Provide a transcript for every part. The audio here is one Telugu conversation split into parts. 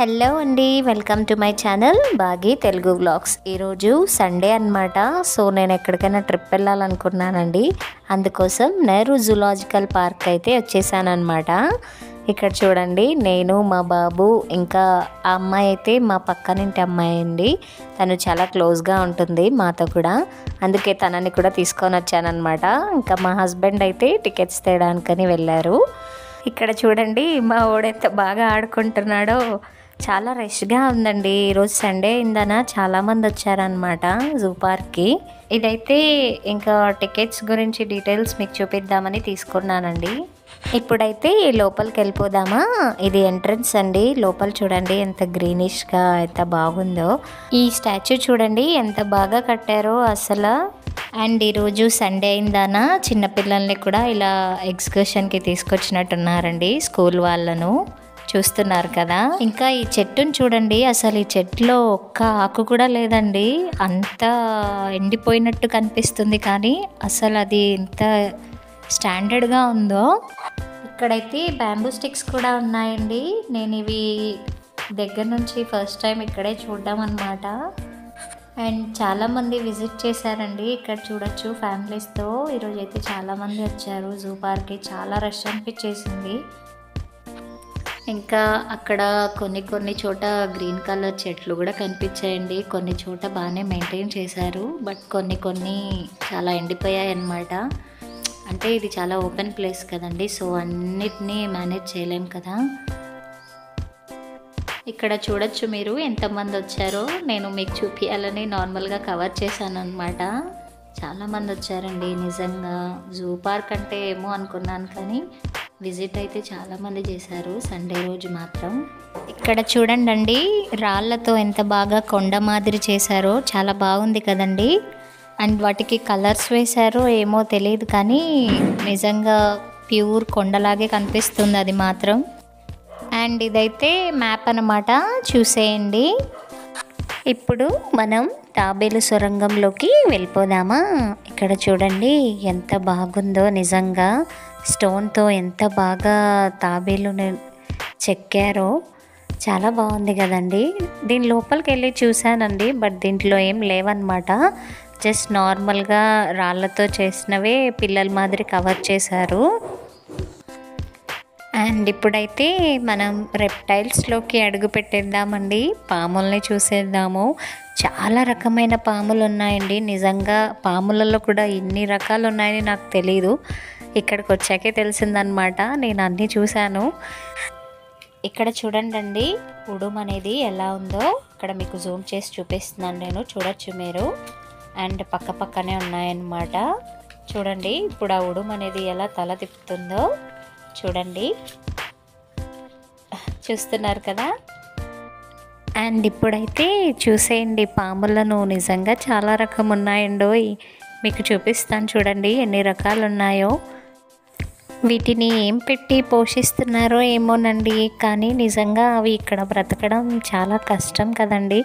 హలో అండి, welcome to my channel Bagi Telugu vlogs. ఈరోజు సండే అనమాట. సో నేను ఎక్కడికైనా ట్రిప్ వెళ్ళాలనుకున్నానండి. అందుకోసం నెహ్రూ జూలాజికల్ పార్క్ అయితే వచ్చేసాను అనమాట. ఇక్కడ చూడండి, నేను మా బాబు ఇంకా ఆ అమ్మాయి అయితే మా పక్కనింటి అమ్మాయి అండి. తను చాలా క్లోజ్గా ఉంటుంది మాతో కూడా, అందుకే తనని కూడా తీసుకొని వచ్చానమాట. ఇంకా మా హస్బెండ్ అయితే టికెట్స్ తేయడానికని వెళ్ళారు. ఇక్కడ చూడండి మా వాడెంత బాగా ఆడుకుంటున్నాడో. చాలా రష్గా ఉందండి. ఈరోజు సండే అయిందన చాలామంది వచ్చారనమాట జూ పార్క్కి. ఇదైతే ఇంకా టికెట్స్ గురించి డీటెయిల్స్ మీకు చూపిద్దామని తీసుకున్నానండి. ఇప్పుడైతే లోపలికి వెళ్ళిపోదామా. ఇది ఎంట్రన్స్ అండి. లోపల చూడండి ఎంత గ్రీనిష్గా ఎంత బాగుందో. ఈ స్టాచ్యూ చూడండి ఎంత బాగా కట్టారో అసలు. అండ్ ఈరోజు సండే అయిందానా చిన్నపిల్లల్ని కూడా ఇలా ఎక్స్కర్షన్కి తీసుకొచ్చినట్టున్నారండి, స్కూల్ వాళ్ళను. చూస్తున్నారు కదా. ఇంకా ఈ చెట్టును చూడండి, అసలు ఈ చెట్టులో ఒక్క ఆకు కూడా లేదండి. అంత ఎండిపోయినట్టు కనిపిస్తుంది, కానీ అసలు అది ఎంత స్టాండర్డ్గా ఉందో. ఇక్కడైతే బ్యాంబూ స్టిక్స్ కూడా ఉన్నాయండి. నేను ఇవి దగ్గర నుంచి ఫస్ట్ టైం ఇక్కడే చూడడం అనమాట. అండ్ చాలామంది విజిట్ చేశారండి. ఇక్కడ చూడొచ్చు ఫ్యామిలీస్తో. ఈరోజు అయితే చాలామంది వచ్చారు జూ పార్క్కి. చాలా రష్ అనిపించేసింది. ఇంకా అక్కడ కొన్ని చోట గ్రీన్ కలర్ చెట్లు కూడా కనిపించాయండి. కొన్ని చోట బాగానే మెయింటైన్ చేశారు, బట్ కొన్ని చాలా ఎండిపోయాయి అన్నమాట. అంటే ఇది చాలా ఓపెన్ ప్లేస్ కదండి, సో అన్నిటినీ మేనేజ్ చేయలేం కదా. ఇక్కడ చూడొచ్చు మీరు ఎంతమంది వచ్చారో. నేను మీకు చూపించాలని నార్మల్గా కవర్ చేశాను అనమాట. చాలామంది వచ్చారండి నిజంగా. జూ పార్క్ అంటే ఏమో అనుకున్నాను, కానీ విజిట్ అయితే చాలామంది చేశారు సండే రోజు మాత్రం. ఇక్కడ చూడండి రాళ్ళతో ఎంత బాగా కొండ మాదిరి చేశారో. చాలా బాగుంది కదండి. అండ్ వాటికి కలర్స్ వేశారో ఏమో తెలియదు, కానీ నిజంగా ప్యూర్ కొండలాగే కనిపిస్తుంది అది మాత్రం. అండ్ ఇదైతే మ్యాప్ అన్నమాట, చూసేయండి. ఇప్పుడు మనం తాబేలు సొరంగంలోకి వెళ్ళిపోదామా. ఇక్కడ చూడండి ఎంత బాగుందో నిజంగా. స్టోన్తో ఎంత బాగా తాబేలుని చెక్కారో. చాలా బాగుంది కదండి. దీని లోపలికి వెళ్ళి చూశానండి, బట్ దీంట్లో ఏం లేవన్నమాట. జస్ట్ నార్మల్గా రాళ్ళతో చేసినవే పిల్లల మాదిరి కవర్ చేశారు. అండ్ ఇప్పుడైతే మనం రెప్టైల్స్లోకి అడుగు పెట్టేద్దామండి. పాముల్ని చూసేద్దాము. చాలా రకమైన పాములు ఉన్నాయండి. నిజంగా పాములలో కూడా ఇన్ని రకాలు ఉన్నాయని నాకు తెలీదు. ఇక్కడికి వచ్చాకే తెలిసిందనమాట. నేను అన్నీ చూశాను. ఇక్కడ చూడండి ఉడుం అనేది ఎలా ఉందో. ఇక్కడ మీకు జూమ్ చేసి చూపిస్తున్నాను నేను, చూడొచ్చు మీరు. అండ్ పక్కనే ఉన్నాయన్నమాట. చూడండి ఇప్పుడు ఆ ఉడుం అనేది ఎలా తల తిప్పుతుందో చూడండి. చూస్తున్నారు కదా. అండ్ ఇప్పుడైతే చూసేయండి పాములను. నిజంగా చాలా రకం ఉన్నాయండో. మీకు చూపిస్తాను చూడండి ఎన్ని రకాలు ఉన్నాయో. వీటిని ఏం పెట్టి పోషిస్తున్నారో ఏమోనండి, కానీ నిజంగా అవి ఇక్కడ బ్రతకడం చాలా కష్టం కదండి.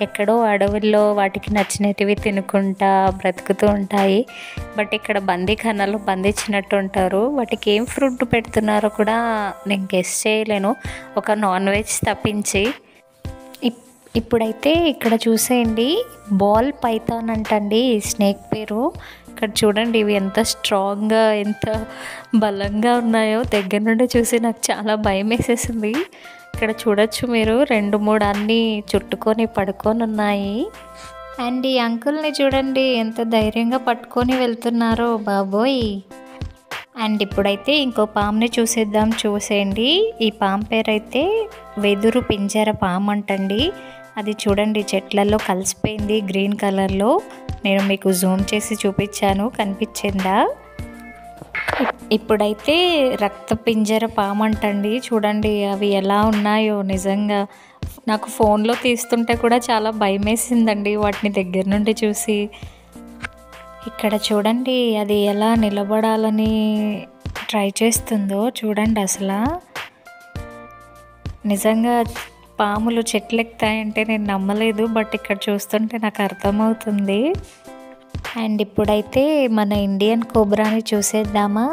ఎక్కడో అడవుల్లో వాటికి నచ్చినటివి తినుకుంటా బ్రతుకుతూ ఉంటాయి. బట్ ఇక్కడ బందీఖానాలో బంధించినట్టు ఉంటారు. వాటికి ఏం ఫుడ్ పెడుతున్నారో కూడా నేను గెస్ చేయలేను, ఒక నాన్ వెజ్ తప్పించి. ఇప్పుడైతే ఇక్కడ చూసేయండి బాల్ పైథాన్ అంటండి స్నేక్ పేరు. ఇక్కడ చూడండి ఇవి ఎంత స్ట్రాంగ్గా ఎంత బలంగా ఉన్నాయో. దగ్గర నుండి చూసి నాకు చాలా భయం వేసేసింది. ఇక్కడ చూడొచ్చు మీరు 2-3 అన్నీ చుట్టుకొని పడుకొని ఉన్నాయి. అండ్ ఈ అంకుల్ని చూడండి ఎంత ధైర్యంగా పట్టుకొని వెళ్తున్నారో బాబోయ్. అండ్ ఇప్పుడైతే ఇంకో పాముని చూసేద్దాం. చూసేయండి ఈ పాము పేరైతే వెదురు పింజర పాము అంటండి. అది చూడండి చెట్లలో కలిసిపోయింది గ్రీన్ కలర్లో. నేను మీకు జూమ్ చేసి చూపించాను, కనిపించిందా. ఇప్పుడైతే రక్త పింజర పాము అంటండి. చూడండి అవి ఎలా ఉన్నాయో. నిజంగా నాకు ఫోన్లో తీస్తుంటే కూడా చాలా భయం వేసిందండి వాటిని దగ్గర నుండి చూసి. ఇక్కడ చూడండి అది ఎలా నిలబడాలని ట్రై చేస్తుందో చూడండి. అసలు నిజంగా పాములు చెట్లు ఎక్కుతాయంటే నేను నమ్మలేదు, బట్ ఇక్కడ చూస్తుంటే నాకు అర్థమవుతుంది. అండ్ ఇప్పుడైతే మన ఇండియన్ కోబ్రాని చూసేద్దామా.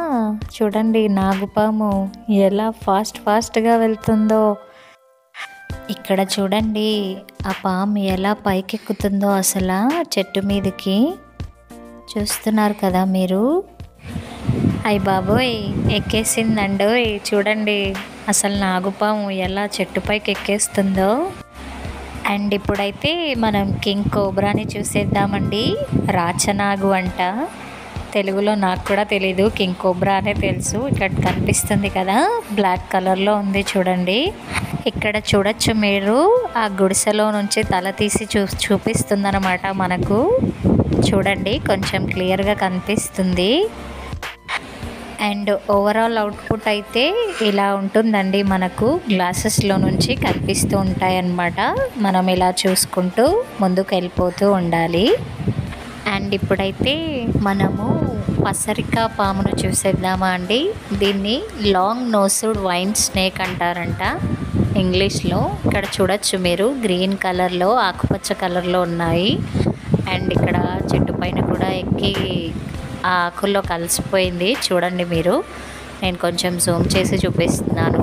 చూడండి నాగుపాము ఎలా ఫాస్ట్గా వెళ్తుందో. ఇక్కడ చూడండి ఆ పాము ఎలా పైకెక్కుతుందో అసలు చెట్టు మీదకి చూస్తున్నారు కదా మీరు. అయ్య బాబోయ్ ఎక్కేసిందండోయ్, చూడండి అసలు నాగుపాము ఎలా చెట్టుపైకి ఎక్కేస్తుందో. అండ్ ఇప్పుడైతే మనం కింగ్ కోబ్రాని చూసేద్దామండి. రాచనాగు అంట, తెలుగులో నాకు కూడా తెలీదు, కింగ్ కోబ్రా అనే తెలుసు. ఇక్కడ కనిపిస్తుంది కదా బ్లాక్ కలర్లో ఉంది చూడండి. ఇక్కడ చూడొచ్చు మీరు, ఆ గుడిసెలో నుంచి తల తీసి చూపిస్తుందన్నమాట మనకు. చూడండి కొంచెం క్లియర్గా కనిపిస్తుంది. అండ్ ఓవరాల్ అవుట్పుట్ అయితే ఇలా ఉంటుందండి, మనకు గ్లాసెస్లో నుంచి కనిపిస్తూ ఉంటాయన్నమాట. మనం ఇలా చూసుకుంటూ ముందుకు వెళ్ళిపోతూ ఉండాలి. అండ్ ఇప్పుడైతే మనము పసరిక పామును చూసేద్దామా అండి. దీన్ని లాంగ్ నోస్డ్ వైన్ స్నేక్ అంటారంట ఇంగ్లీష్లో. ఇక్కడ చూడొచ్చు మీరు, గ్రీన్ కలర్లో ఆకుపచ్చ కలర్లో ఉన్నాయి. అండ్ ఇక్కడ చెట్టు పైన కూడా ఎక్కి ఆ ఆకుల్లో కలిసిపోయింది చూడండి మీరు. నేను కొంచెం జూమ్ చేసి చూపిస్తున్నాను.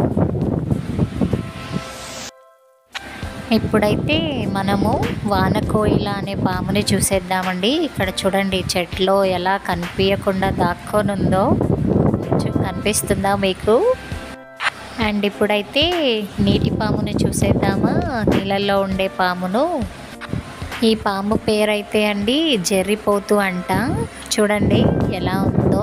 ఇప్పుడైతే మనము వానకోయిల అనే పాముని చూసేద్దామండి. ఇక్కడ చూడండి చెట్లో ఎలా కనిపించకుండా దాక్కొని ఉందో, కనిపిస్తుందా మీకు? అండ్ ఇప్పుడైతే నీటి పాముని చూసేద్దామా, నీళ్ళల్లో ఉండే పామును. ఈ పాము పేరైతే అండి జెర్రిపోతు అంట. చూడండి ఎలా ఉందో.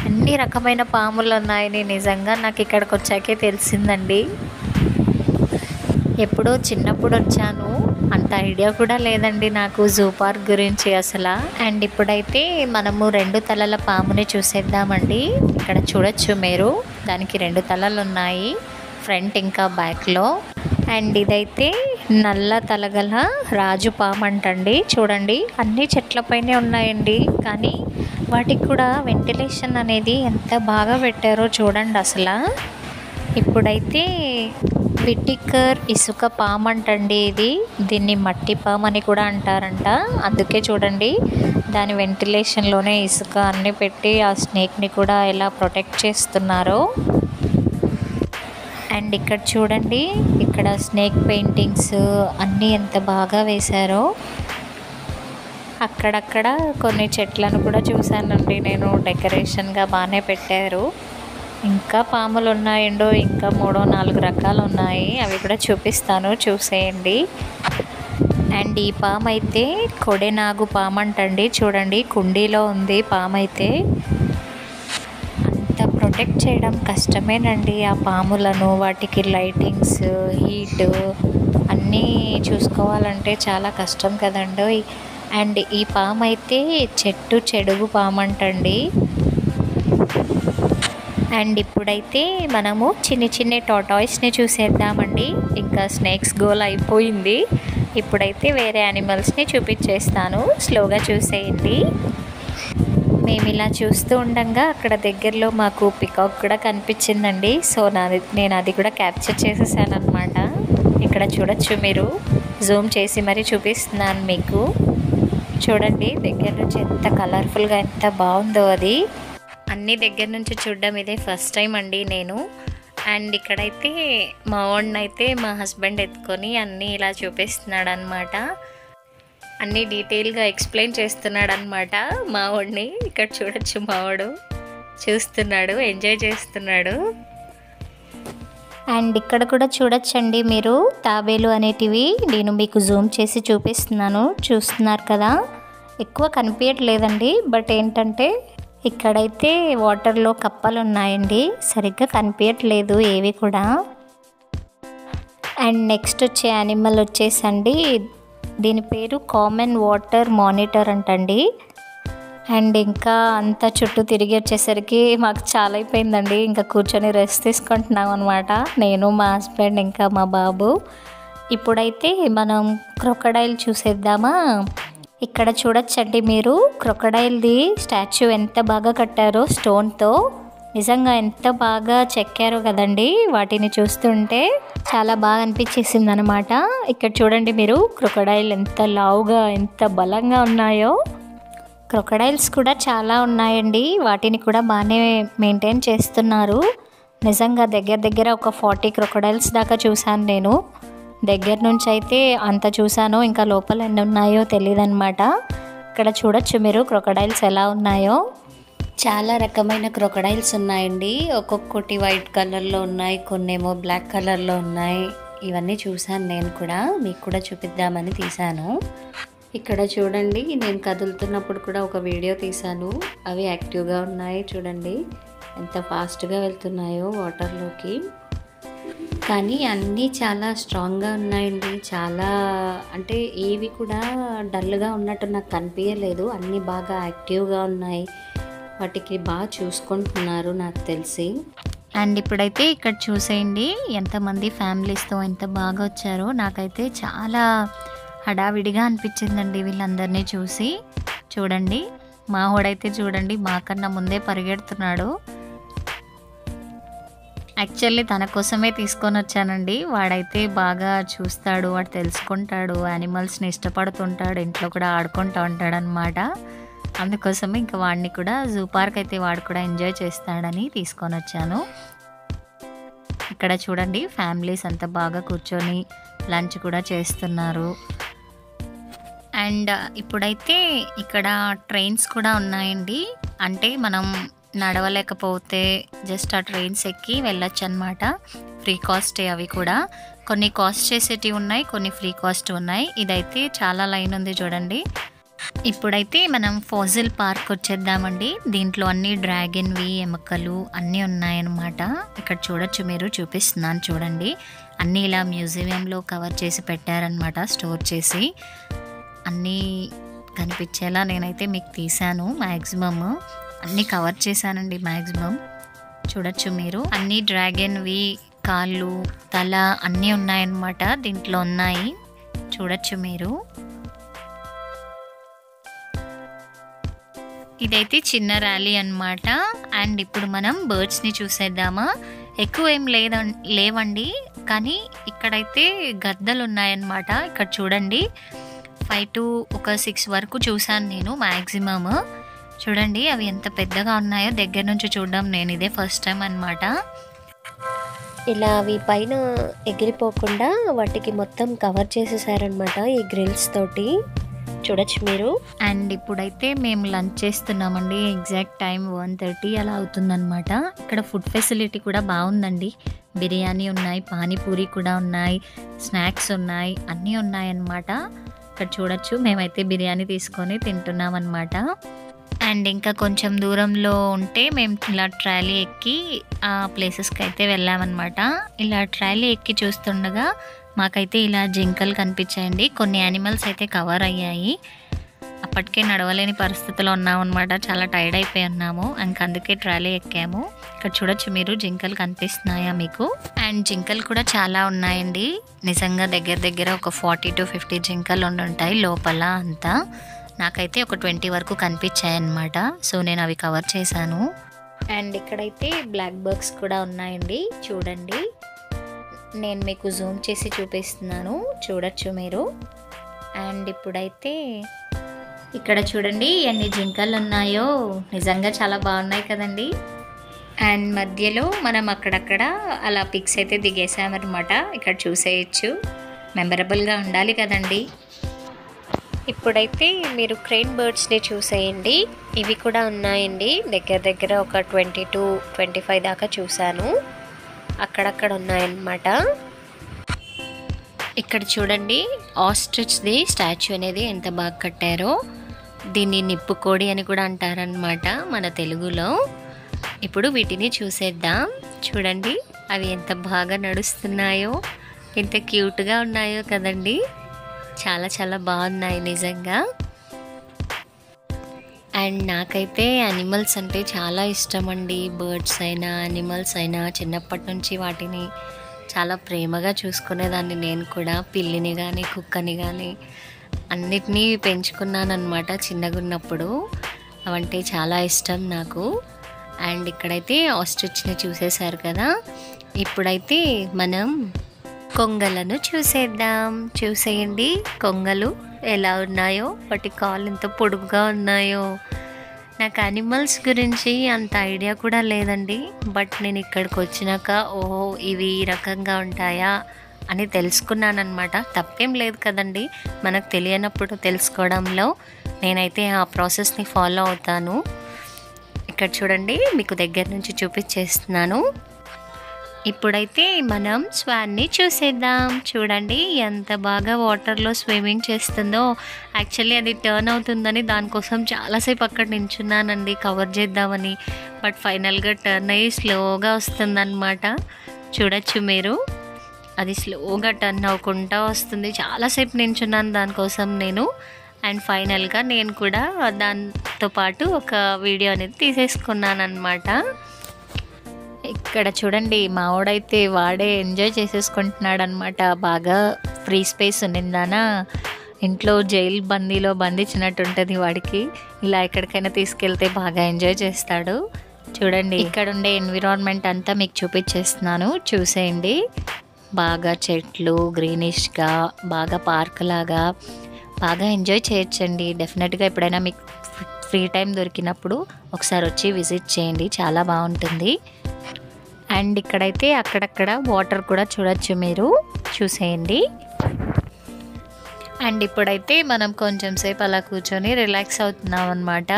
అన్ని రకమైన పాములు ఉన్నాయని నిజంగా నాకు ఇక్కడికి వచ్చాకే తెలిసిందండి. ఎప్పుడో చిన్నప్పుడు వచ్చాను, అంత ఐడియా కూడా లేదండి నాకు జూ పార్క్ గురించి అసలు. అండ్ ఇప్పుడైతే మనము 2 తలల పాముని చూసేద్దామండి. ఇక్కడ చూడొచ్చు మీరు, దానికి 2 తలలు ఉన్నాయి, ఫ్రంట్ ఇంకా బ్యాక్లో. అండ్ ఇదైతే నల్ల తలగల రాజు పాము అంటండి. చూడండి అన్ని చెట్లపైనే ఉన్నాయండి, కానీ వాటికి కూడా వెంటిలేషన్ అనేది ఎంత బాగా పెట్టారో చూడండి అసలు. ఇప్పుడైతే విటికర్ ఇసుక పాము అంటండి ఇది. దీన్ని మట్టి పాము అని కూడా అంటారంట. అందుకే చూడండి దాని వెంటిలేషన్లోనే ఇసుక అన్నీ పెట్టి ఆ స్నేక్ని కూడా ఎలా ప్రొటెక్ట్ చేస్తున్నారో. అండ్ ఇక్కడ చూడండి, ఇక్కడ స్నేక్ పెయింటింగ్స్ అన్నీ ఎంత బాగా వేశారో. అక్కడక్కడ కొన్ని చెట్లను కూడా చూశానండి నేను, డెకరేషన్గా బాగానే పెట్టారు. ఇంకా పాములు ఉన్నాయండో, ఇంకా 3-4 రకాలు ఉన్నాయి, అవి కూడా చూపిస్తాను, చూసేయండి. అండ్ ఈ పాము అయితే కొడెనాగు పాము అంటండి. చూడండి కుండీలో ఉంది పాము అయితే. అంత ప్రొటెక్ట్ చేయడం కష్టమేనండి ఆ పాములను. వాటికి లైటింగ్స్, హీట్ అన్నీ చూసుకోవాలంటే చాలా కష్టం కదండి. అండ్ ఈ పాము అయితే చెట్టు చెడుగు పాము అంటండి. అండ్ ఇప్పుడైతే మనము చిన్న టాటాయిస్ని చూసేద్దామండి. ఇంకా స్నేక్స్ గోల్ అయిపోయింది. ఇప్పుడైతే వేరే యానిమల్స్ని చూపించేస్తాను, స్లోగా చూసేయండి. మేము ఇలా చూస్తూ ఉండగా అక్కడ దగ్గరలో మాకు పికాక్ కూడా కనిపించిందండి. సో నేను అది కూడా క్యాప్చర్ చేసేసాను అనమాట. ఇక్కడ చూడొచ్చు మీరు, జూమ్ చేసి మరీ చూపిస్తున్నాను మీకు. చూడండి దగ్గర నుంచి ఎంత కలర్ఫుల్గా ఎంత బాగుందో అది. అన్ని దగ్గర నుంచి చూడడం ఇదే ఫస్ట్ టైం అండి నేను. అండ్ ఇక్కడైతే మా వాడిని అయితే మా హస్బెండ్ ఎత్తుకొని అన్నీ ఇలా చూపిస్తున్నాడు అనమాట. అన్నీ డీటెయిల్గా ఎక్స్ప్లెయిన్ చేస్తున్నాడు అనమాట మా వాడిని. ఇక్కడ చూడొచ్చు మా వాడు చూస్తున్నాడు, ఎంజాయ్ చేస్తున్నాడు. అండ్ ఇక్కడ కూడా చూడొచ్చండి మీరు, తాబేలు అనేటివి నేను మీకు జూమ్ చేసి చూపిస్తున్నాను, చూస్తున్నారు కదా. ఎక్కువ కనిపించట్లేదండి, బట్ ఏంటంటే ఇక్కడైతే వాటర్లో కప్పలు ఉన్నాయండి, సరిగ్గా కనిపించట్లేదు ఏవి కూడా. అండ్ నెక్స్ట్ వచ్చే యానిమల్ వచ్చేసండి, దీని పేరు కామన్ వాటర్ మానిటర్ అంటండి. అండ్ ఇంకా అంతా చుట్టూ తిరిగి వచ్చేసరికి మాకు చాలా అయిపోయిందండి. ఇంకా కూర్చొని రెస్ట్ తీసుకుంటున్నాం అనమాట, నేను, మా హస్బెండ్, ఇంకా మా బాబు. ఇప్పుడైతే మనం క్రొకడైల్ చూసేద్దామా. ఇక్కడ చూడొచ్చండి మీరు, క్రొకడైల్ది స్టాచ్యూ ఎంత బాగా కట్టారో స్టోన్తో. నిజంగా ఎంత బాగా చెక్కారో కదండి. వాటిని చూస్తుంటే చాలా బాగా అనిపించేసింది అనమాట. ఇక్కడ చూడండి మీరు, క్రొకడైల్ ఎంత లావుగా ఎంత బలంగా ఉన్నాయో. క్రొకడైల్స్ కూడా చాలా ఉన్నాయండి, వాటిని కూడా బాగానే మెయింటైన్ చేస్తున్నారు. నిజంగా దగ్గర ఒక 40 క్రొకడైల్స్ దాకా చూశాను నేను. దగ్గర నుంచి అయితే అంత చూసాను, ఇంకా లోపల ఎన్ని ఉన్నాయో తెలియదన్నమాట. ఇక్కడ చూడొచ్చు మీరు క్రొకడైల్స్ ఎలా ఉన్నాయో. చాలా రకమైన క్రొకడైల్స్ ఉన్నాయండి. ఒక్కొక్కటి వైట్ కలర్లో ఉన్నాయి, కొన్నేమో బ్లాక్ కలర్లో ఉన్నాయి. ఇవన్నీ చూసాను నేను కూడా, మీకు కూడా చూపిద్దామని తీశాను. ఇక్కడ చూడండి, నేను కదులుతున్నప్పుడు కూడా ఒక వీడియో తీశాను. అవి యాక్టివ్గా ఉన్నాయి, చూడండి ఎంత ఫాస్ట్గా వెళ్తున్నాయో వాటర్లోకి. కానీ అన్నీ చాలా స్ట్రాంగ్గా ఉన్నాయండి. చాలా అంటే ఏవి కూడా డల్గా ఉన్నట్టు నాకు కనిపించలేదు. అన్నీ బాగా యాక్టివ్గా ఉన్నాయి, వాటికి బాగా చూసుకుంటున్నారు నాకు తెలిసి. అండ్ ఇప్పుడైతే ఇక్కడ చూసేయండి, ఎంతమంది ఫ్యామిలీస్తో ఎంత బాగా వచ్చారో. నాకైతే చాలా హడావిడిగా అనిపించిందండి వీళ్ళందరినీ చూసి. చూడండి, మా వాడైతే చూడండి మాకన్నా ముందే పరిగెడుతున్నాడు. యాక్చువల్లీ తన కోసమే తీసుకొని వచ్చానండి. వాడైతే బాగా చూస్తాడు, వాడు తెలుసుకుంటాడు, యానిమల్స్ని ఇష్టపడుతుంటాడు, ఇంట్లో కూడా ఆడుకుంటూ ఉంటాడు అనమాట. అందుకోసమే ఇంకా వాడిని కూడా జూ పార్క్ అయితే వాడు కూడా ఎంజాయ్ చేస్తాడని తీసుకొని వచ్చాను. ఇక్కడ చూడండి, ఫ్యామిలీస్ అంతా బాగా కూర్చొని లంచ్ కూడా చేస్తున్నారు. అండ్ ఇప్పుడైతే ఇక్కడ ట్రైన్స్ కూడా ఉన్నాయండి. అంటే మనం నడవలేకపోతే జస్ట్ ఆ ట్రైన్స్ ఎక్కి వెళ్ళొచ్చు అనమాట. ఫ్రీ కాస్టే అవి కూడా. కొన్ని కాస్ట్ చేసేటివి ఉన్నాయి, కొన్ని ఫ్రీ కాస్ట్ ఉన్నాయి. ఇదైతే చాలా లైన్ ఉంది చూడండి. ఇప్పుడైతే మనం ఫాజిల్ పార్క్ వచ్చేద్దామండి. దీంట్లో అన్ని డ్రాగన్వి, ఎముకలు అన్నీ ఉన్నాయన్నమాట. ఇక్కడ చూడొచ్చు మీరు, చూపిస్తున్నాను చూడండి. అన్నీ ఇలా మ్యూజియంలో కవర్ చేసి పెట్టారనమాట, స్టోర్ చేసి. అన్నీ కనిపించేలా నేనైతే మీకు తీసాను. మ్యాక్సిమమ్ అన్నీ కవర్ చేశానండి మ్యాక్సిమం. చూడొచ్చు మీరు, అన్నీ డ్రాగన్వి, కాళ్ళు, తల అన్నీ ఉన్నాయన్నమాట దీంట్లో ఉన్నాయి. చూడొచ్చు మీరు. ఇదైతే చిన్న ర్యాలీ అన్నమాట. అండ్ ఇప్పుడు మనం బర్డ్స్ని చూసేద్దామా. ఎక్కువ ఏం లేవండి, కానీ ఇక్కడైతే గద్దలు ఉన్నాయన్నమాట. ఇక్కడ చూడండి, 5 to 6 వరకు చూసాను నేను మ్యాక్సిమమ్. చూడండి అవి ఎంత పెద్దగా ఉన్నాయో దగ్గర నుంచి చూడడం నేను ఇదే ఫస్ట్ టైం అనమాట. ఇలా అవి పైన ఎగిరిపోకుండా వాటికి మొత్తం కవర్ చేసేసారనమాట ఈ గ్రిల్స్ తోటి. చూడొచ్చు మీరు. అండ్ ఇప్పుడైతే మేము లంచ్ చేస్తున్నామండి. ఎగ్జాక్ట్ టైం 1:30 అలా అవుతుందన్నమాట. ఇక్కడ ఫుడ్ ఫెసిలిటీ కూడా బాగుందండి. బిర్యానీ ఉన్నాయి, పానీపూరి కూడా ఉన్నాయి, స్నాక్స్ ఉన్నాయి, అన్నీ ఉన్నాయన్నమాట. ఇక్కడ చూడొచ్చు, మేమైతే బిర్యానీ తీసుకొని తింటున్నాం అన్నమాట. అండ్ ఇంకా కొంచెం దూరంలో ఉంటే మేము ఇలా ట్రాలీ ఎక్కి ఆ ప్లేసెస్కి అయితే వెళ్ళామన్నమాట. ఇలా ట్రాలీ ఎక్కి చూస్తుండగా మాకైతే ఇలా జింకలు కనిపించాయండి. కొన్ని యానిమల్స్ అయితే కవర్ అయ్యాయి. అప్పటికే నడవలేని పరిస్థితిలో ఉన్నామన్నమాట, చాలా టైర్డ్ అయిపోయి ఉన్నాము. అందుకే ట్రాలీ ఎక్కాము. ఇక్కడ చూడొచ్చు మీరు, జింకలు కనిపిస్తున్నాయా మీకు? అండ్ జింకలు కూడా చాలా ఉన్నాయండి. నిజంగా దగ్గర ఒక 40 to 50 జింకలు ఉంటాయి లోపల అంతా. నాకైతే ఒక 20 వరకు కనిపించాయి అన్నమాట. సో నేను అవి కవర్ చేశాను. అండ్ ఇక్కడైతే బ్లాక్ బర్డ్స్ కూడా ఉన్నాయండి. చూడండి, నేను మీకు జూమ్ చేసి చూపిస్తున్నాను, చూడొచ్చు మీరు. అండ్ ఇప్పుడైతే ఇక్కడ చూడండి ఎన్ని జింకలు ఉన్నాయో. నిజంగా చాలా బాగున్నాయి కదండి. అండ్ మధ్యలో మనం అక్కడక్కడ అలా పిక్స్ అయితే దిగేసామన్నమాట. ఇక్కడ చూసేయచ్చు, మెమరబుల్గా ఉండాలి కదండి. ఇప్పుడైతే మీరు క్రెయిన్ బర్డ్స్ని చూసేయండి. ఇవి కూడా ఉన్నాయండి. దగ్గర ఒక 20 to 25 దాకా చూశాను. అక్కడక్కడ ఉన్నాయన్నమాట. ఇక్కడ చూడండి, ఆస్ట్రిచ్ది స్టాచ్యూ అనేది ఎంత బాగా కట్టారో. దీన్ని నిప్పుకోడి అని కూడా అంటారనమాట మన తెలుగులో. ఇప్పుడు వీటిని చూసేద్దాం. చూడండి అవి ఎంత బాగా నడుస్తున్నాయో, ఎంత క్యూట్గా ఉన్నాయో కదండి. చాలా బాగున్నాయి నిజంగా. అండ్ నాకైతే యానిమల్స్ అంటే చాలా ఇష్టం అండి. బర్డ్స్ అయినా యానిమల్స్ అయినా చిన్నప్పటి నుంచి వాటిని చాలా ప్రేమగా చూసుకునేదాన్ని. నేను కూడా పిల్లిని కానీ కుక్కని కానీ అన్నిటినీ పెంచుకున్నానమాట చిన్నగా ఉన్నప్పుడు. అవంటే చాలా ఇష్టం నాకు. అండ్ ఇక్కడైతే ఆస్ట్రిచ్ని చూసేశారు కదా. ఇప్పుడైతే మనం కొంగలను చూసేద్దాం. చూసేయండి కొంగలు ఎలా ఉన్నాయో, వాటి కాళ్ళు ఎంత పొడుగుగా ఉన్నాయో. నాకు యానిమల్స్ గురించి అంత ఐడియా కూడా లేదండి. బట్ నేను ఇక్కడికి వచ్చినాక ఓహో ఇవి ఈ రకంగా ఉంటాయా అని తెలుసుకున్నానమాట. తప్పేం లేదు కదండి, మనకు తెలియనప్పుడు తెలుసుకోవడంలో. నేనైతే ఆ ప్రాసెస్ని ఫాలో అవుతాను. ఇక్కడ చూడండి, మీకు దగ్గర నుంచి చూపించేస్తున్నాను. ఇప్పుడైతే మనం స్వాన్ని చూసేద్దాం. చూడండి ఎంత బాగా వాటర్లో స్విమ్మింగ్ చేస్తుందో. యాక్చువల్లీ అది టర్న్ అవుతుందని దానికోసం చాలాసేపు అక్కడ నించున్నానండి కవర్ చేద్దామని. బట్ ఫైనల్గా టర్న్ అయ్యి స్లోగా వస్తుందన్నమాట. చూడొచ్చు మీరు, అది స్లోగా టర్న్ అవ్వకుండా వస్తుంది. చాలాసేపు నించున్నాను దానికోసం నేను. అండ్ ఫైనల్గా నేను కూడా దాంతో పాటు ఒక వీడియో అనేది తీసేసుకున్నాను అనమాట. ఇక్కడ చూడండి, మావాడైతే వాడే ఎంజాయ్ చేసేసుకుంటున్నాడు అనమాట. బాగా ఫ్రీ స్పేస్ ఉన్నిందానా, ఇంట్లో జైలు బందీలో బంధించినట్టు ఉంటుంది వాడికి. ఇలా ఎక్కడికైనా తీసుకెళ్తే బాగా ఎంజాయ్ చేస్తాడు. చూడండి, ఇక్కడ ఉండే ఎన్విరాన్మెంట్ అంతా మీకు చూపించేస్తున్నాను, చూసేయండి. బాగా చెట్లు గ్రీనిష్గా, బాగా పార్క్ లాగా బాగా ఎంజాయ్ చేయొచ్చండి. డెఫినెట్గా ఎప్పుడైనా మీకు ఫ్రీ టైం దొరికినప్పుడు ఒకసారి వచ్చి విజిట్ చేయండి, చాలా బాగుంటుంది. అండ్ ఇక్కడైతే అక్కడక్కడ వాటర్ కూడా చూడొచ్చు, మీరు చూసేయండి. అండ్ ఇప్పుడైతే మనం కొంచెం సేపు అలా కూర్చొని రిలాక్స్ అవుతున్నాం అనమాట.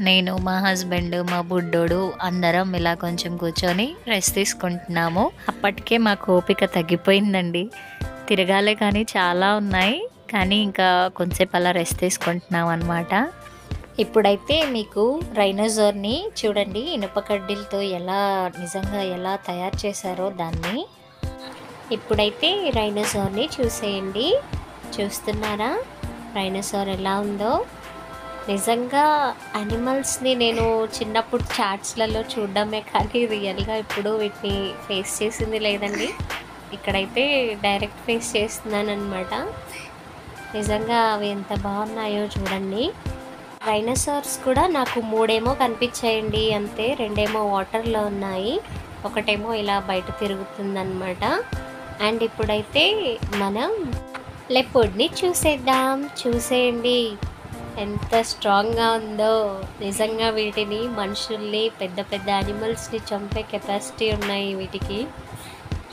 నేను, మా హస్బెండ్, మా బుడ్డోడు అందరం ఇలా కొంచెం కూర్చొని రెస్ట్ తీసుకుంటున్నాము. అప్పటికే మాకు ఓపిక తగ్గిపోయిందండి. తిరగాలే కానీ చాలా ఉన్నాయి, కానీ ఇంకా కొంచెంసేపు అలా రెస్ట్ తీసుకుంటున్నాం అనమాట. ఇప్పుడైతే మీకు రైనోసార్ని చూడండి, ఇనుప కడ్డీలతో నిజంగా ఎలా తయారు చేశారో దాన్ని. ఇప్పుడైతే రైనోసార్ని చూసేయండి. చూస్తున్నారా రైనోసార్ ఎలా ఉందో? నిజంగా యానిమల్స్ని నేను చిన్నప్పుడు చాట్స్లలో చూడడమే కానీ రియల్గా ఇప్పుడు వీటిని ఫేస్ చేసింది లేదండి. ఇక్కడైతే డైరెక్ట్ ఫేస్ చేస్తున్నాను అనమాట. నిజంగా అవి ఎంత బాగున్నాయో చూడండి. రైనోసార్స్ కూడా నాకు 3 కనిపించాయండి అంతే. 2 వాటర్లో ఉన్నాయి, ఒకటేమో ఇలా బయట తిరుగుతుందన్నమాట. అండ్ ఇప్పుడైతే మనం లెపర్డ్ని చూసేద్దాం. చూసేయండి ఎంత స్ట్రాంగ్గా ఉందో. నిజంగా వీటిని మనుషుల్ని, పెద్ద పెద్ద యానిమల్స్ని చంపే కెపాసిటీ ఉన్నాయి వీటికి.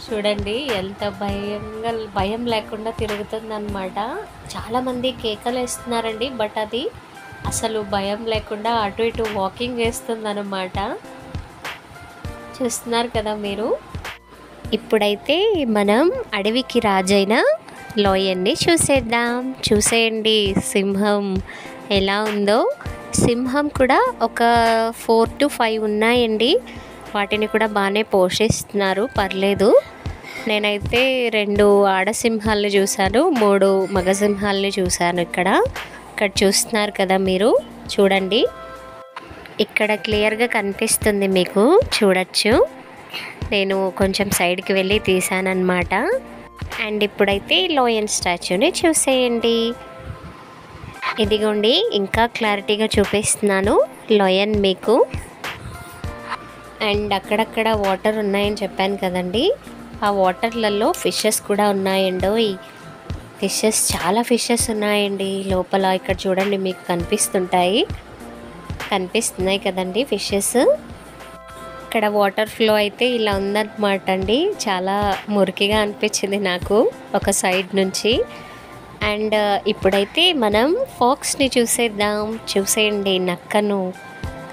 చూడండి ఎంత భయం లేకుండా తిరుగుతుందన్నమాట. చాలామంది కేకలు వేస్తున్నారండి, బట్ అది అసలు భయం లేకుండా అటు ఇటు వాకింగ్ వేస్తుందన్నమాట. చూస్తున్నారు కదా మీరు. ఇప్పుడైతే మనం అడవికి రాజైన లయన్ని చూసేద్దాం. చూసేయండి సింహం ఎలా ఉందో. సింహం కూడా ఒక 4 to 5 ఉన్నాయండి. వాటిని కూడా బాగానే పోషిస్తున్నారు, పర్లేదు. నేనైతే 2 ఆడసింహాలని చూశాను, 3 మగసింహాలని చూశాను. ఇక్కడ చూస్తున్నారు కదా మీరు, చూడండి. ఇక్కడ క్లియర్గా కనిపిస్తుంది మీకు, చూడొచ్చు. నేను కొంచెం సైడ్కి వెళ్ళి తీసానన్నమాట. అండ్ ఇప్పుడైతే లయన్ స్టాచ్యూని చూసేయండి. ఇదిగోండి, ఇంకా క్లారిటీగా చూపిస్తున్నాను లయన్ మీకు. అండ్ అక్కడక్కడ వాటర్ ఉన్నాయని చెప్పాను కదండి, ఆ వాటర్లలో ఫిషెస్ కూడా ఉన్నాయండి. చాలా ఫిషెస్ ఉన్నాయండి లోపల. ఇక్కడ చూడండి, మీకు కనిపిస్తున్నాయి కదండి ఫిషెస్. ఇక్కడ వాటర్ ఫ్లో అయితే ఇలా ఉందన్నమాట అండి. చాలా మురికిగా అనిపించింది నాకు ఒక సైడ్ నుంచి. అండ్ ఇప్పుడైతే మనం ఫాక్స్ని చూసేద్దాం. చూసేయండి నక్కను,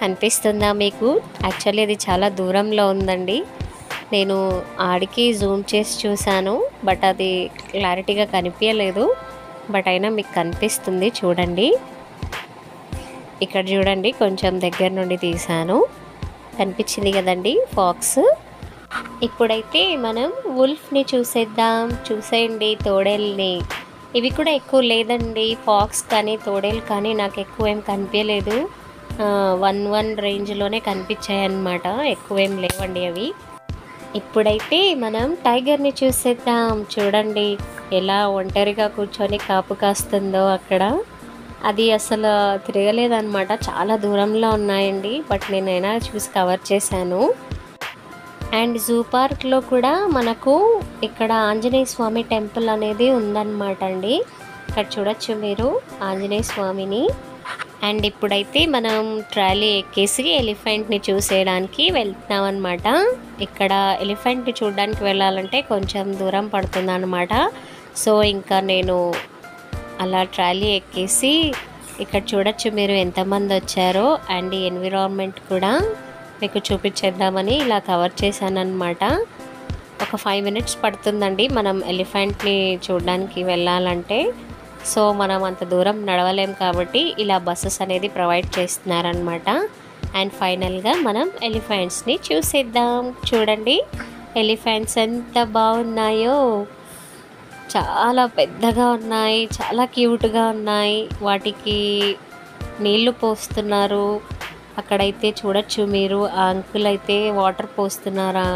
కనిపిస్తుందా మీకు? యాక్చువల్లీ ఇది చాలా దూరంలో ఉందండి. నేను ఆడికి జూమ్ చేసి చూశాను, బట్ అది క్లారిటీగా కనిపించలేదు. బట్ అయినా మీకు కనిపిస్తుంది, చూడండి. ఇక్కడ చూడండి, కొంచెం దగ్గర నుండి తీసాను, కనిపించింది కదండి ఫాక్స్. ఇప్పుడైతే మనం వుల్ఫ్ని చూసేద్దాం. చూసేయండి తోడేల్ని. ఇవి కూడా ఎక్కువ లేదండి, ఫాక్స్ కానీ తోడేలు కానీ నాకు ఎక్కువ ఏం కనిపించలేదు. 1 రేంజ్లోనే కనిపించాయి అన్నమాట, ఎక్కువేం లేవండి అవి. ఇప్పుడైతే మనం టైగర్ని చూసేద్దాం. చూడండి ఎలా ఒంటరిగా కూర్చొని కాపు కాస్తుందో అక్కడ. అది అసలు తిరగలేదన్నమాట, చాలా దూరంలో ఉన్నాయండి. బట్ నేనైనా చూసి కవర్ చేశాను. అండ్ జూ పార్క్లో కూడా మనకు ఇక్కడ ఆంజనేయ స్వామి టెంపుల్ అనేది ఉందన్నమాట అండి. ఇక్కడ చూడొచ్చు మీరు ఆంజనేయ స్వామిని. అండ్ ఇప్పుడైతే మనం ట్రాలీ ఎక్కేసి ఎలిఫెంట్ని చూసేయడానికి వెళ్తున్నాం అనమాట. ఇక్కడ ఎలిఫెంట్ని చూడడానికి వెళ్ళాలంటే కొంచెం దూరం పడుతుంది అనమాట. సో ఇంకా నేను అలా ట్రాలీ ఎక్కేసి ఇక్కడ చూడొచ్చు మీరు ఎంతమంది వచ్చారో. అండ్ ఈ ఎన్విరాన్మెంట్ కూడా మీకు చూపించేద్దామని ఇలా కవర్ చేశాను అనమాట. ఒక 5 minutes పడుతుందండి మనం ఎలిఫెంట్ని చూడడానికి వెళ్ళాలంటే. సో మనం అంత దూరం నడవలేం కాబట్టి ఇలా బస్సెస్ అనేది ప్రొవైడ్ చేస్తున్నారనమాట. అండ్ ఫైనల్గా మనం ఎలిఫెంట్స్ని చూసేద్దాం. చూడండి ఎలిఫెంట్స్ ఎంత బాగున్నాయో, చాలా పెద్దగా ఉన్నాయి, చాలా క్యూట్గా ఉన్నాయి. వాటికి నీళ్లు పోస్తున్నారు. అక్కడైతే చూడొచ్చు మీరు, ఆ అంకుల్ అయితే వాటర్ పోస్తున్నారు ఆ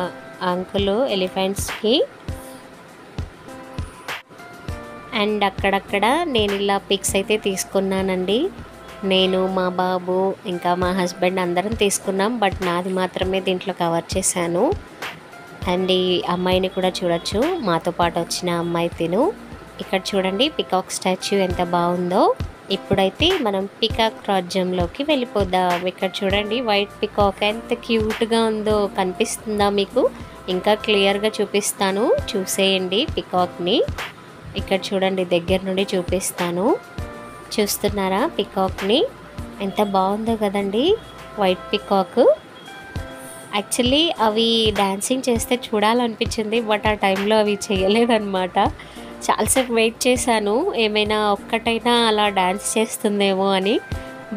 అంకుల్ ఎలిఫెంట్స్కి. అండ్ అక్కడక్కడ నేను ఇలా పిక్స్ అయితే తీసుకున్నానండి. నేను, మా బాబు, ఇంకా మా హస్బెండ్ అందరం తీసుకున్నాం. బట్ నాది మాత్రమే దీంట్లో కవర్ చేశాను. అండ్ ఈ అమ్మాయిని కూడా చూడొచ్చు, మాతో పాటు వచ్చిన అమ్మాయి తిను. ఇక్కడ చూడండి పికాక్ స్టాచ్యూ ఎంత బాగుందో. ఇప్పుడైతే మనం పికాక్ రాజ్యంలోకి వెళ్ళిపోదాం. ఇక్కడ చూడండి వైట్ పికాక్ ఎంత క్యూట్గా ఉందో, కనిపిస్తుందా మీకు? ఇంకా క్లియర్గా చూపిస్తాను, చూసేయండి పికాక్ని. ఇక్కడ చూడండి దగ్గర నుండి చూపిస్తాను. చూస్తున్నారా పికాక్ని? ఎంత బాగుందో కదండి వైట్ పికాక్. యాక్చువల్లీ అవి డాన్సింగ్ చేస్తే చూడాలనిపించింది, బట్ ఆ టైంలో అవి చేయలేదన్నమాట. చాలాసేపు వెయిట్ చేశాను, ఏమైనా ఒక్కటైనా అలా డాన్స్ చేస్తుందేమో అని,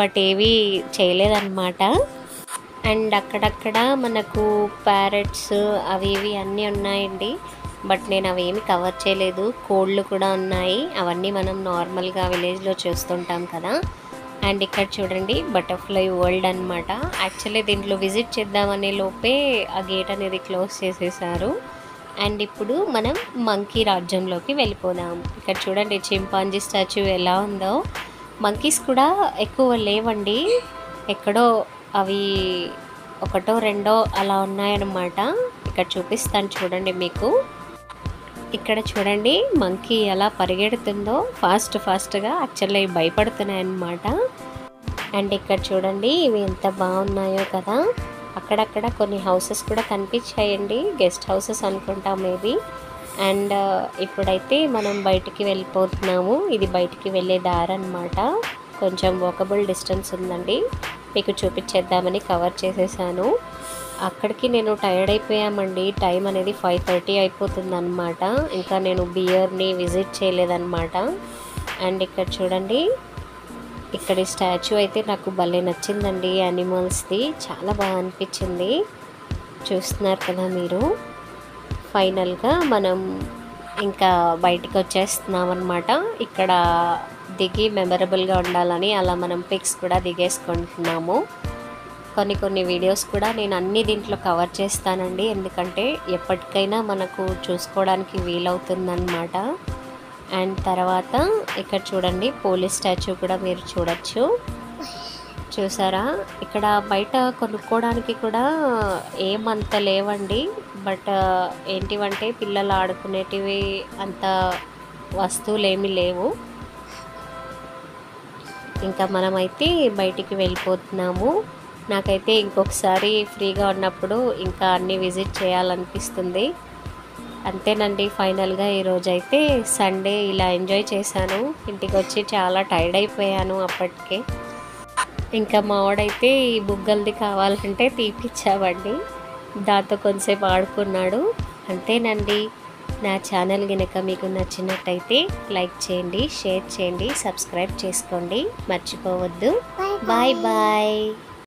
బట్ ఏవి చేయలేదన్నమాట. అండ్ అక్కడక్కడ మనకు ప్యారెట్స్ అవి ఇవి అన్నీ ఉన్నాయండి, బట్ నేను అవి ఏమి కవర్ చేయలేదు. కోళ్ళు కూడా ఉన్నాయి, అవన్నీ మనం నార్మల్గా విలేజ్లో చూస్తుంటాం కదా. అండ్ ఇక్కడ చూడండి బటర్ఫ్లై వరల్డ్ అనమాట. యాక్చువల్లీ దీంట్లో విజిట్ చేద్దామనే లోపే ఆ గేట్ అనేది క్లోజ్ చేసేసారు. అండ్ ఇప్పుడు మనం మంకీ రాజ్యంలోకి వెళ్ళిపోదాం. ఇక్కడ చూడండి చింపాంజీ స్టాచ్యూ ఎలా ఉందో. మంకీస్ కూడా ఎక్కువ లేవండి, ఎక్కడో అవి ఒకటో రెండో అలా ఉన్నాయన్నమాట. ఇక్కడ చూపిస్తాను చూడండి మీకు. ఇక్కడ చూడండి మంకీ ఎలా పరిగెడుతుందో ఫాస్ట్గా. యాక్చువల్లీ భయపడుతున్నాయి అన్నమాట. అండ్ ఇక్కడ చూడండి ఇవి ఎంత బాగున్నాయో కదా. అక్కడక్కడ కొన్ని హౌసెస్ కూడా కనిపించాయండి, గెస్ట్ హౌసెస్ అనుకుంటా మేబీ. అండ్ ఇప్పుడైతే మనం బయటికి వెళ్ళిపోతున్నాము. ఇది బయటికి వెళ్ళే దారి అన్నమాట. కొంచెం వాకబుల్ డిస్టెన్స్ ఉందండి, మీకు చూపించేద్దామని కవర్ చేసేసాను. అక్కడికి నేను టైర్డ్ అయిపోయామండి. టైం అనేది 5:30 అయిపోతుంది అనమాట. ఇంకా నేను బియర్ని విజిట్ చేయలేదన్నమాట. అండ్ ఇక్కడ చూడండి ఇక్కడ స్టాచ్యూ అయితే నాకు భలే నచ్చిందండి, యానిమల్స్ది చాలా బాగా అనిపించింది. చూస్తున్నారు కదా మీరు. ఫైనల్గా మనం ఇంకా బయటికి వచ్చేస్తున్నాం అనమాట. ఇక్కడ దిగి మెమరబుల్గా ఉండాలని అలా మనం పిక్స్ కూడా దిగేసుకుంటున్నాము. కొన్ని వీడియోస్ కూడా నేను అన్ని దీంట్లో కవర్ చేస్తానండి, ఎందుకంటే ఎప్పటికైనా మనకు చూసుకోవడానికి వీలవుతుందన్నమాట. అండ్ తర్వాత ఇక్కడ చూడండి పోలీస్ స్టాచ్యూ కూడా మీరు చూడొచ్చు. చూసారా ఇక్కడ బయట కొనుక్కోవడానికి కూడా ఏమంత లేవండి, బట్ ఏంటివంటే పిల్లలు ఆడుకునేటివి అంత వస్తువులు ఏమీ లేవు. ఇంకా మనమైతే బయటికి వెళ్ళిపోతున్నాము. నాకైతే ఇంకొకసారి ఫ్రీగా ఉన్నప్పుడు ఇంకా అన్నీ విజిట్ చేయాలనిపిస్తుంది. అంతేనండి ఫైనల్గా ఈరోజైతే సండే ఇలా ఎంజాయ్ చేశాను. ఇంటికి వచ్చి చాలా టైర్డ్ అయిపోయాను అప్పటికే. ఇంకా మా వాడైతే ఈ బుగ్గలది కావాలంటే తీపిచ్చావండి, దాంతో కొంచెంసేపు ఆడుకున్నాడు. అంతేనండి. నా ఛానల్ కనుక మీకు నచ్చినట్టయితే లైక్ చేయండి, షేర్ చేయండి, సబ్స్క్రైబ్ చేసుకోండి, మర్చిపోవద్దు. Bye bye.